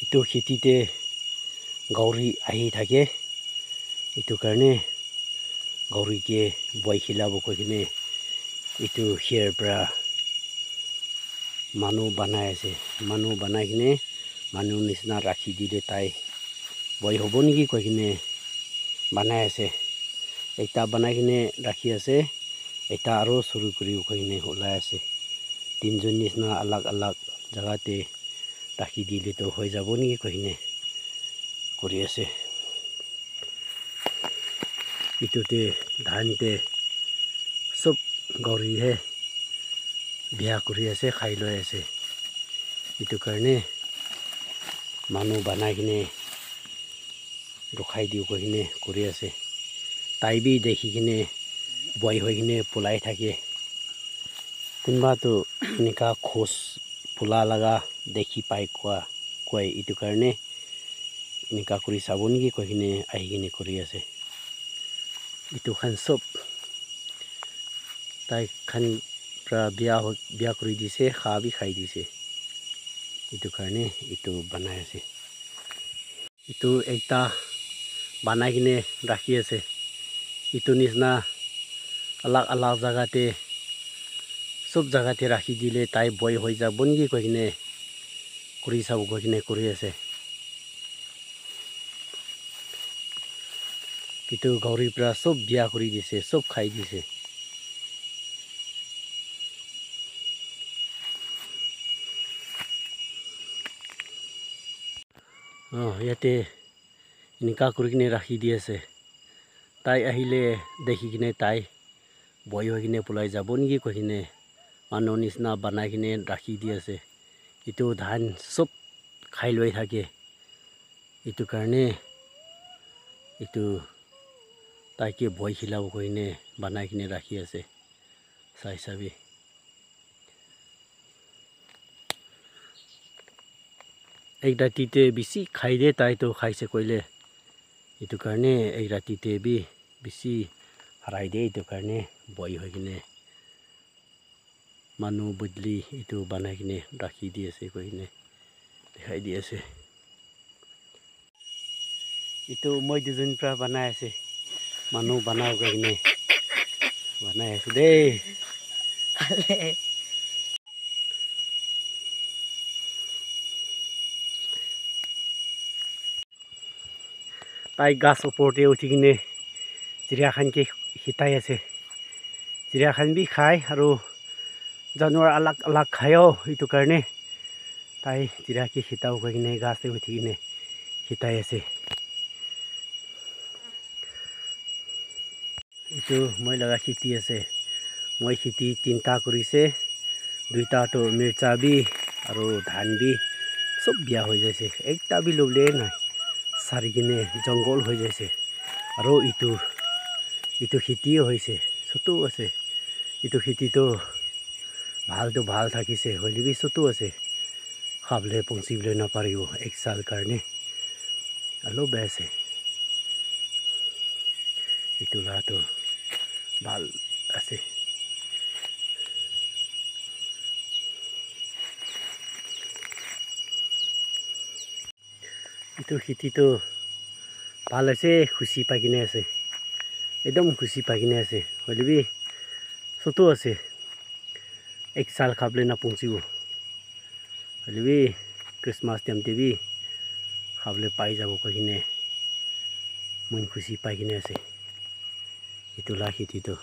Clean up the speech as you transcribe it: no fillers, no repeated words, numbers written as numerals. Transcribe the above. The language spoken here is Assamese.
itu খেতিতে গাউৰি আহি থাকে itu কাৰণে গাউৰিকে বই খিলাব কৈ কিনে itu here পৰা মানুহ বনাই আছে মানুহ বনাই কিনে মানুহ নিচিনা ৰাখি দিলে তাই বই হ'ব নেকি কৈ কিনে বনাই আছে এটা বনাই কিনে ৰাখি আছে এটা আৰু সৰু কৰি কৈ কিনে ওলাই আছে তিনজন নিচিনা আলাগ আলাগ জাগাতে ৰাখি দিলে তো হৈ যাব নেকি কৈ কিনে কৰি আছে ইটোতে ধানতে সব গাউৰি হে বিয়া কৰি আছে খাই লৈ আছে ইটো কাৰণে মানুহ বনাই কিনে ৰখাই দিও কৈ কিনে কৰি আছে তাই বি দেখি কিনে বই হৈ কিনে পলাই থাকে কোনবাটো এনেকা খোজ ফুলা লগা দেখি পাই কোৱা কয় ইটো কাৰণে এনেকা কৰি চাব নেকি কৈ কিনে আহি কিনে কৰি আছে ইটো খান সব তাই খান pra biya কৰি দিছে খা বি খাই দিছে ইটো কাৰণে ইটো বনাই আছে ইটো একটা বনাই কিনে ৰাখি আছে ইটো নিচিনা আলাগ আলাগ জাগাতে সব জাগাতে ৰাখি দিলে তাই বই হৈ যাব নেকি কৈ কিনে কৰি চাব কৈ কিনে কৰি আছে ইটো গাউৰি পৰা সব বিয়া কৰি দিছে সব খাই দিছে ইয়াতে এনেকা কৰি কিনে ৰাখি দি আছে তাই আহিলে দেখি কিনে তাই বই হৈ কিনে পলাই যাব নেকি কৈ কিনে মানুহ নিচিনা বনাই কিনে ৰাখি দি আছে ইটো ধান সব খাই লৈ থাকে ইটো কাৰণে ইটো তাইকে বই খিলাব কৈ কিনে বনাই কিনে ৰাখি আছে চাই চাবি এক ৰাতিতে বেছি খাই দে তাই তো খাইছে কইলে ইটো কাৰণে এক ৰাতিতে বি বেছি হাৰাই দে ইটো কাৰণে বই হৈ কিনে মানুহ বদলি ইটো বনাই কিনে ৰাখি দি আছে কৈ কিনে দেখাই দি আছে ইটো মই দুজন পৰা বনাই আছে মানুহ বনাও কৈ কিনে বনাই আছে দেই তাই গাছ ওপৰতে উঠি কিনে চিৰিয়াখানকে হিতাই আছে চিৰিয়াখান বি খাই আৰু জানুৱাৰ আলাগ আলাগ খায়ো ইটো কাৰণে তাই চিৰিয়াকে হিতাও কৈ কিনে গাছে উঠি কিনে হিতাই আছে ইটো মই লগা খেতি আছে মই খেতি তিনটা কৰিছে দুইটাটো মিৰ্চা বি আৰু ধান বি সব বিয়া হৈ যাইছে একটা বি লবলে নাই সাৰি কিনে জংঘল হৈ যাইছে আৰু ইটো খেতিও হৈছে ছোটো আছে ইটো খেতিটো ভালটো ভাল থাকিছে হ'লে বি ছোটো আছে খাবলে পঞ্চিবলে নাপাৰিব এক সাল কাৰণে অলপ বেছে ইটো লাটো ভাল আছে ইটো খেতিটো ভাল আছে খুচি পাই কিনে আছে একদম খুচি পাই কিনে আছে হ'লে বি ছোটো আছে এক সাল খাবলে নাপঞ্চিব হ'লে বি খ্ৰীষ্টমাছ টাইমতে বি খাবলে পাই যাব কৈ কিনে মই খুচি পাই কিনে আছে ইটো লা খেতিটো